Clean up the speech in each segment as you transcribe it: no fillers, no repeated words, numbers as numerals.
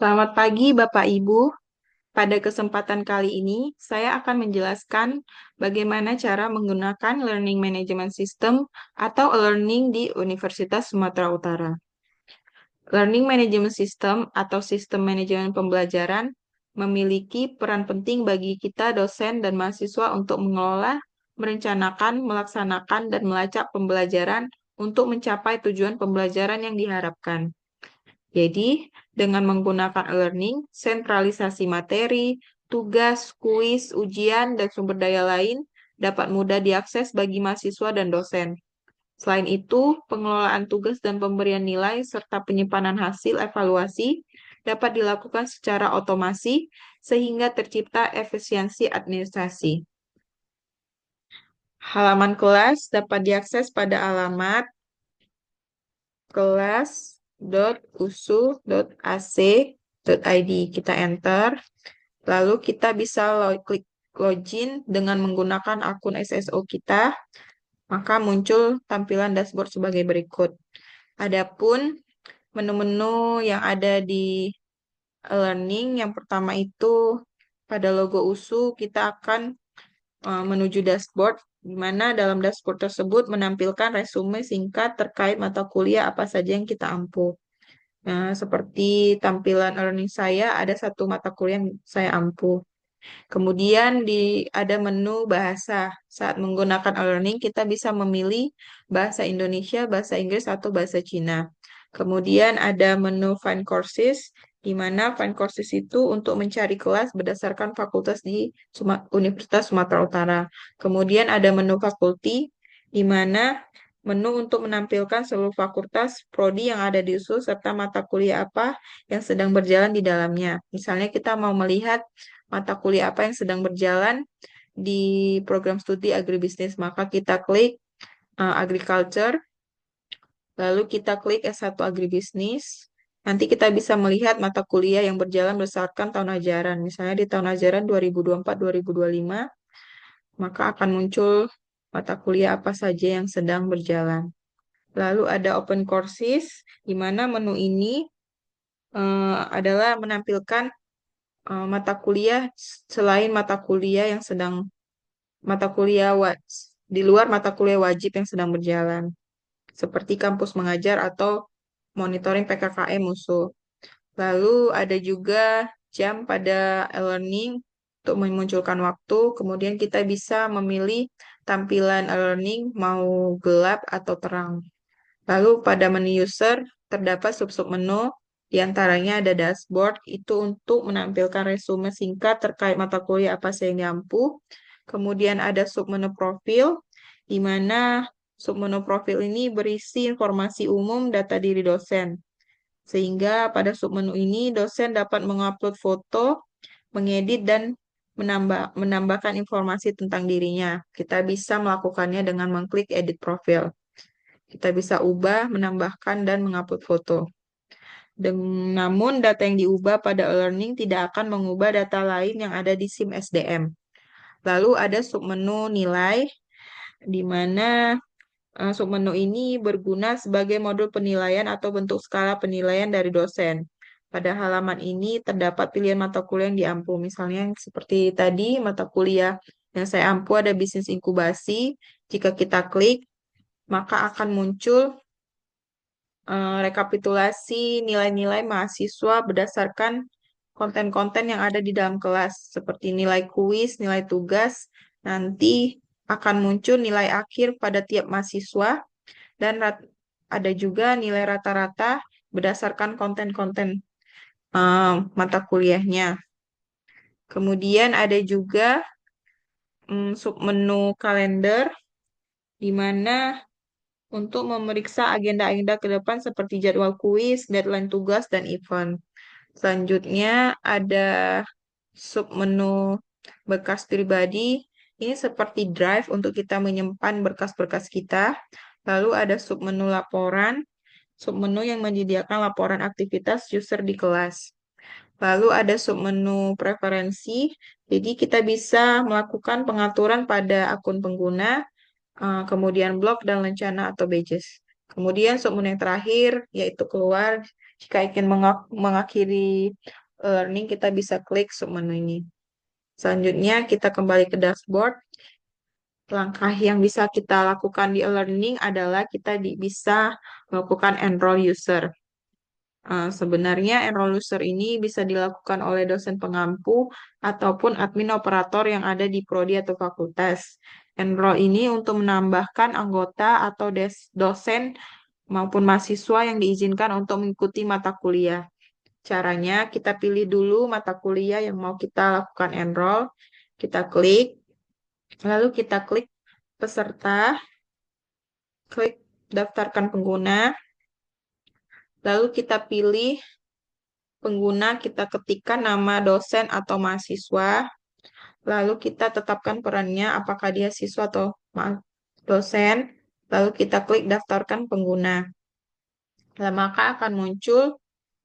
Selamat pagi, Bapak Ibu. Pada kesempatan kali ini, saya akan menjelaskan bagaimana cara menggunakan Learning Management System atau e-learning di Universitas Sumatera Utara. Learning Management System atau sistem manajemen pembelajaran memiliki peran penting bagi kita dosen dan mahasiswa untuk mengelola, merencanakan, melaksanakan, dan melacak pembelajaran untuk mencapai tujuan pembelajaran yang diharapkan. Jadi, dengan menggunakan e-learning, sentralisasi materi, tugas, kuis, ujian, dan sumber daya lain dapat mudah diakses bagi mahasiswa dan dosen. Selain itu, pengelolaan tugas dan pemberian nilai serta penyimpanan hasil evaluasi dapat dilakukan secara otomasi sehingga tercipta efisiensi administrasi. Halaman kelas dapat diakses pada alamat kelas.usu.ac.id. Kita enter, lalu kita bisa klik login dengan menggunakan akun SSO kita, maka muncul tampilan dashboard sebagai berikut. Adapun menu-menu yang ada di e-learning, yang pertama itu pada logo USU kita akan menuju dashboard, di mana dalam dashboard tersebut menampilkan resume singkat terkait mata kuliah apa saja yang kita ampuh. Nah, seperti tampilan e-learning saya, ada satu mata kuliah yang saya ampuh. Kemudian ada menu bahasa. Saat menggunakan e-learning, kita bisa memilih bahasa Indonesia, bahasa Inggris, atau bahasa Cina. Kemudian ada menu Find Courses, di mana Find Courses itu untuk mencari kelas berdasarkan fakultas di Universitas Sumatera Utara. Kemudian ada menu Fakulti, di mana menu untuk menampilkan seluruh fakultas prodi yang ada di USU serta mata kuliah apa yang sedang berjalan di dalamnya. Misalnya kita mau melihat mata kuliah apa yang sedang berjalan di program studi agribisnis, maka kita klik agriculture, lalu kita klik S1 agribisnis. Nanti kita bisa melihat mata kuliah yang berjalan berdasarkan tahun ajaran. Misalnya di tahun ajaran 2024-2025, maka akan muncul mata kuliah apa saja yang sedang berjalan. Lalu ada open courses, di mana menu ini adalah menampilkan mata kuliah selain mata kuliah di luar mata kuliah wajib yang sedang berjalan, seperti kampus mengajar atau monitoring PKKM musuh. Lalu ada juga jam pada e-learning untuk memunculkan waktu. Kemudian kita bisa memilih tampilan e-learning mau gelap atau terang. Lalu pada menu user terdapat sub-sub menu, di antaranya ada dashboard, itu untuk menampilkan resume singkat terkait mata kuliah apa saja yang diampu. Kemudian ada submenu profil, di mana submenu profil ini berisi informasi umum data diri dosen. Sehingga pada submenu ini dosen dapat mengupload foto, mengedit, dan menambahkan informasi tentang dirinya. Kita bisa melakukannya dengan mengklik edit profil. Kita bisa ubah, menambahkan, dan mengupload foto. Namun, data yang diubah pada e-learning tidak akan mengubah data lain yang ada di SIM SDM. Lalu ada submenu nilai, di mana submenu ini berguna sebagai modul penilaian atau bentuk skala penilaian dari dosen. Pada halaman ini terdapat pilihan mata kuliah yang diampu. Misalnya seperti tadi, mata kuliah yang saya ampu ada bisnis inkubasi. Jika kita klik, maka akan muncul rekapitulasi nilai-nilai mahasiswa berdasarkan konten-konten yang ada di dalam kelas, seperti nilai kuis, nilai tugas, nanti akan muncul nilai akhir pada tiap mahasiswa, dan ada juga nilai rata-rata berdasarkan konten-konten mata kuliahnya. Kemudian ada juga submenu kalender, di mana untuk memeriksa agenda-agenda ke depan seperti jadwal kuis, deadline tugas, dan event. Selanjutnya ada submenu berkas pribadi. Ini seperti drive untuk kita menyimpan berkas-berkas kita. Lalu ada submenu laporan, submenu yang menyediakan laporan aktivitas user di kelas. Lalu ada submenu preferensi, jadi kita bisa melakukan pengaturan pada akun pengguna, kemudian blog dan lencana atau badges. Kemudian submenu yang terakhir yaitu keluar, Jika ingin mengakhiri learning, kita bisa klik submenu ini. Selanjutnya, kita kembali ke dashboard. Langkah yang bisa kita lakukan di e-learning adalah kita bisa melakukan enroll user. Sebenarnya enroll user ini bisa dilakukan oleh dosen pengampu ataupun admin operator yang ada di prodi atau fakultas. Enroll ini untuk menambahkan anggota atau dosen maupun mahasiswa yang diizinkan untuk mengikuti mata kuliah. Caranya kita pilih dulu mata kuliah yang mau kita lakukan enroll, kita klik, lalu kita klik peserta, klik daftarkan pengguna, lalu kita pilih pengguna, kita ketikkan nama dosen atau mahasiswa, lalu kita tetapkan perannya apakah dia siswa atau dosen, lalu kita klik daftarkan pengguna. Nah, maka akan muncul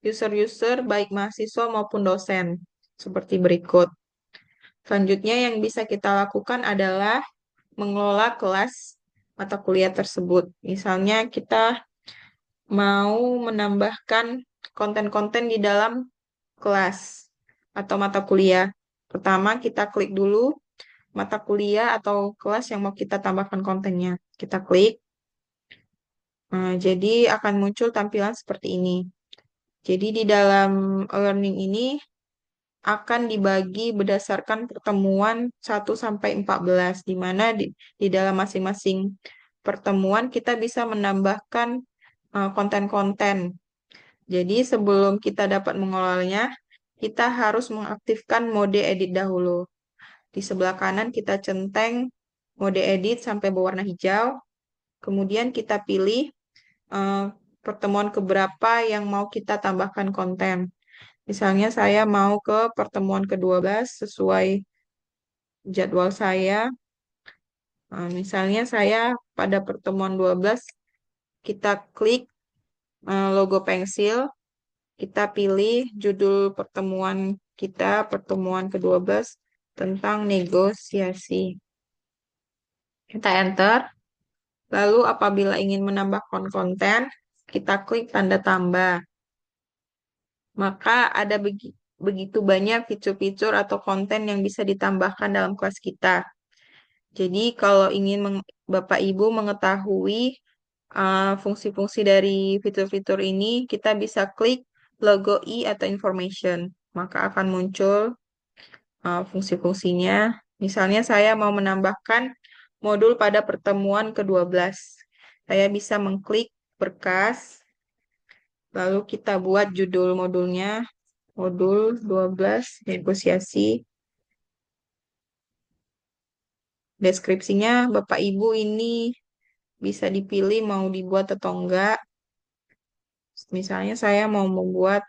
user-user baik mahasiswa maupun dosen seperti berikut. Selanjutnya yang bisa kita lakukan adalah mengelola kelas mata kuliah tersebut. Misalnya kita mau menambahkan konten-konten di dalam kelas atau mata kuliah. Pertama, kita klik dulu mata kuliah atau kelas yang mau kita tambahkan kontennya. Kita klik. Nah, jadi akan muncul tampilan seperti ini. Jadi di dalam learning ini akan dibagi berdasarkan pertemuan 1 sampai 14, di mana di dalam masing-masing pertemuan kita bisa menambahkan konten-konten. Jadi sebelum kita dapat mengolahnya, kita harus mengaktifkan mode edit dahulu. Di sebelah kanan kita centeng mode edit sampai berwarna hijau. Kemudian kita pilih eh, pertemuan keberapa yang mau kita tambahkan konten. Misalnya saya mau ke pertemuan ke-12 sesuai jadwal saya. Misalnya saya pada pertemuan 12 kita klik logo pensil, kita pilih judul pertemuan kita, pertemuan ke-12 tentang negosiasi. Kita enter. Lalu apabila ingin menambahkan konten, kita klik tanda tambah. Maka ada begitu banyak fitur-fitur atau konten yang bisa ditambahkan dalam kelas kita. Jadi kalau ingin Bapak Ibu mengetahui fungsi-fungsi dari fitur-fitur ini, kita bisa klik logo I atau information. Maka akan muncul fungsi-fungsinya. Misalnya saya mau menambahkan modul pada pertemuan ke-12. Saya bisa mengklik berkas, lalu kita buat judul modulnya, modul 12, negosiasi. Deskripsinya Bapak Ibu ini bisa dipilih mau dibuat atau enggak. Misalnya saya mau membuat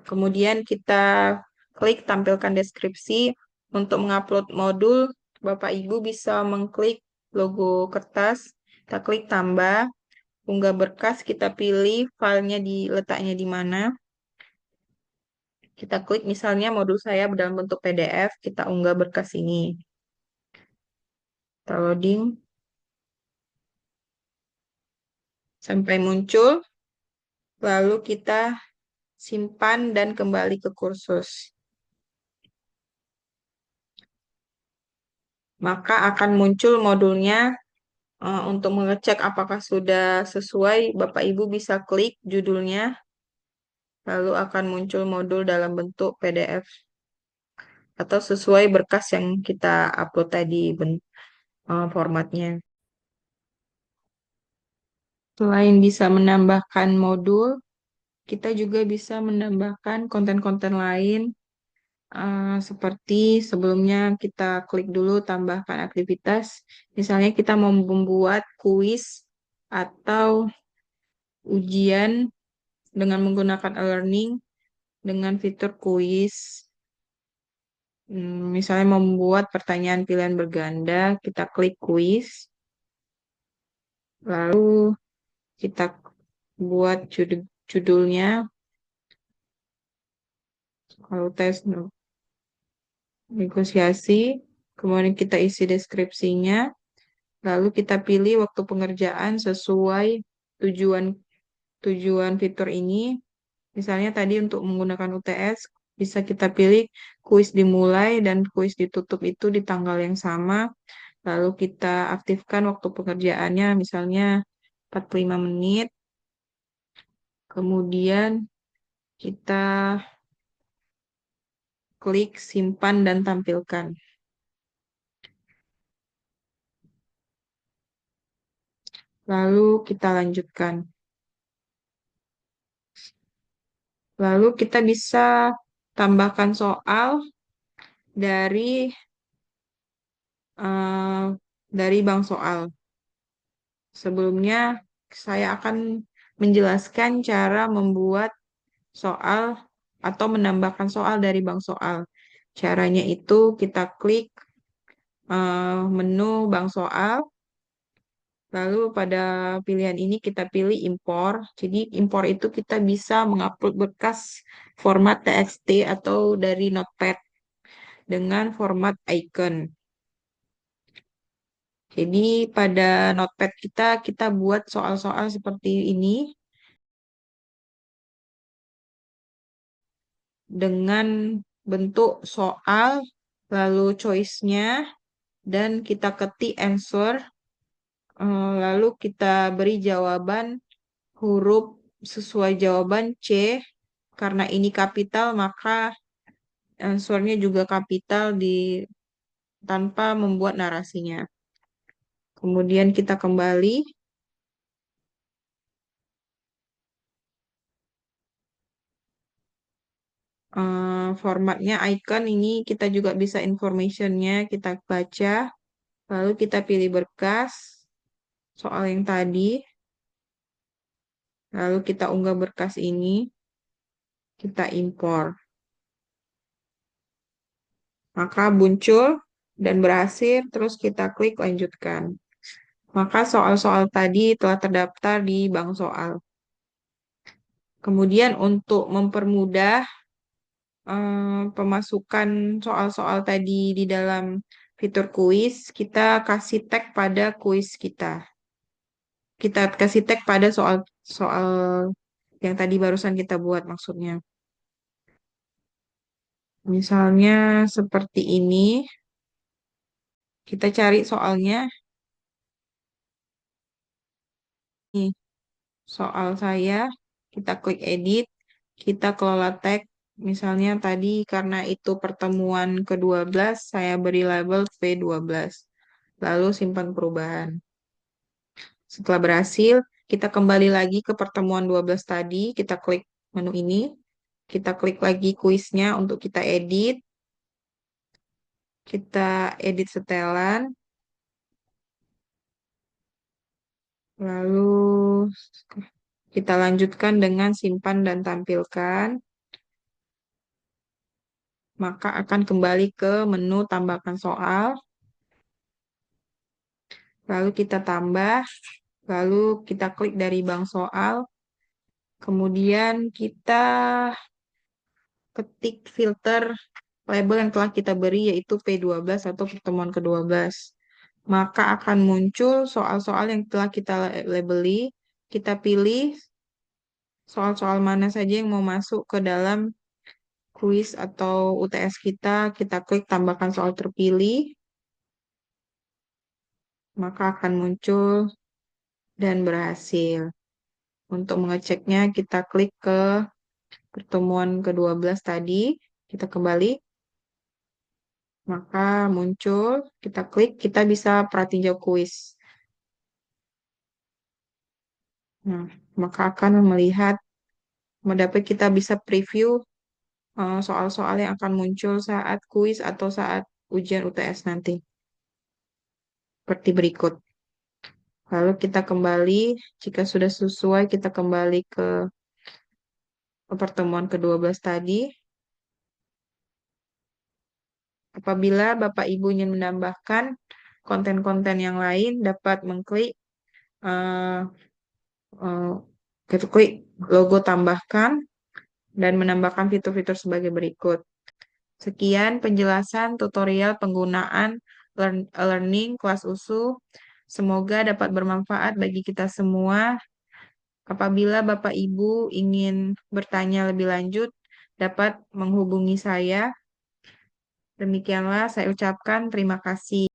kemudian kita klik tampilkan deskripsi. Untuk mengupload modul, Bapak Ibu bisa mengklik logo kertas, kita klik tambah, unggah berkas, kita pilih filenya diletaknya di mana. Kita klik misalnya modul saya dalam bentuk PDF, kita unggah berkas ini. Kita loading sampai muncul, lalu kita simpan dan kembali ke kursus. Maka akan muncul modulnya. Untuk mengecek apakah sudah sesuai, Bapak Ibu bisa klik judulnya, lalu akan muncul modul dalam bentuk PDF atau sesuai berkas yang kita upload tadi formatnya. Selain bisa menambahkan modul, kita juga bisa menambahkan konten-konten lain seperti sebelumnya kita klik dulu tambahkan aktivitas. Misalnya kita mau membuat kuis atau ujian dengan menggunakan e-learning dengan fitur kuis. Misalnya membuat pertanyaan pilihan berganda, kita klik kuis, lalu kita buat judulnya, kalau tes, no. negosiasi, kemudian kita isi deskripsinya, lalu kita pilih waktu pengerjaan sesuai tujuan tujuan fitur ini. Misalnya tadi untuk menggunakan UTS, bisa kita pilih kuis dimulai dan kuis ditutup itu di tanggal yang sama. Lalu kita aktifkan waktu pengerjaannya, misalnya 45 menit. Kemudian kita klik simpan dan tampilkan. Lalu kita lanjutkan. Lalu kita bisa tambahkan soal dari eh, bank soal. Sebelumnya saya akan menjelaskan cara membuat soal atau menambahkan soal dari bank soal. Caranya itu kita klik menu bank soal, lalu pada pilihan ini kita pilih impor. Jadi impor itu kita bisa mengupload berkas format TXT atau dari Notepad dengan format icon. Jadi pada Notepad kita buat soal-soal seperti ini dengan bentuk soal, lalu choice-nya, dan kita ketik answer, lalu kita beri jawaban huruf sesuai jawaban C. Karena ini kapital, maka answer-nya juga kapital tanpa membuat narasinya. Kemudian kita kembali. Formatnya icon ini kita juga bisa information-nya kita baca. Lalu kita pilih berkas soal yang tadi. Lalu kita unggah berkas ini. Kita impor. Maka muncul dan berhasil, terus kita klik lanjutkan. Maka soal-soal tadi telah terdaftar di bank soal. Kemudian untuk mempermudah pemasukan soal-soal tadi di dalam fitur kuis, kita kasih tag pada kuis kita. Kita kasih tag pada soal-soal yang tadi barusan kita buat maksudnya. Misalnya seperti ini, kita cari soalnya. Nih, soal saya, kita klik edit, kita kelola tag. Misalnya tadi karena itu pertemuan ke-12, saya beri label P12. Lalu simpan perubahan. Setelah berhasil, kita kembali lagi ke pertemuan 12 tadi, kita klik menu ini, kita klik lagi kuisnya untuk kita edit setelan, lalu kita lanjutkan dengan simpan dan tampilkan, maka akan kembali ke menu tambahkan soal, lalu kita tambah, lalu kita klik dari bank soal, kemudian kita ketik filter label yang telah kita beri yaitu P12 atau pertemuan ke-12. Maka akan muncul soal-soal yang telah kita labeli. Kita pilih soal-soal mana saja yang mau masuk ke dalam kuis atau UTS kita. Kita klik tambahkan soal terpilih. Maka akan muncul dan berhasil. Untuk mengeceknya, kita klik ke pertemuan ke-12 tadi. Kita kembali. Maka muncul, kita klik, kita bisa perhatiin jauh kuis. Nah, maka akan melihat, mendapat kita bisa preview soal-soal yang akan muncul saat kuis atau saat ujian UTS nanti. Seperti berikut. Lalu kita kembali, jika sudah sesuai, kita kembali ke pertemuan ke-12 tadi. Apabila Bapak Ibu ingin menambahkan konten-konten yang lain, dapat mengklik uh, klik logo tambahkan dan menambahkan fitur-fitur sebagai berikut. Sekian penjelasan tutorial penggunaan Learning kelas USU. Semoga dapat bermanfaat bagi kita semua. Apabila Bapak Ibu ingin bertanya lebih lanjut, dapat menghubungi saya. Demikianlah saya ucapkan terima kasih.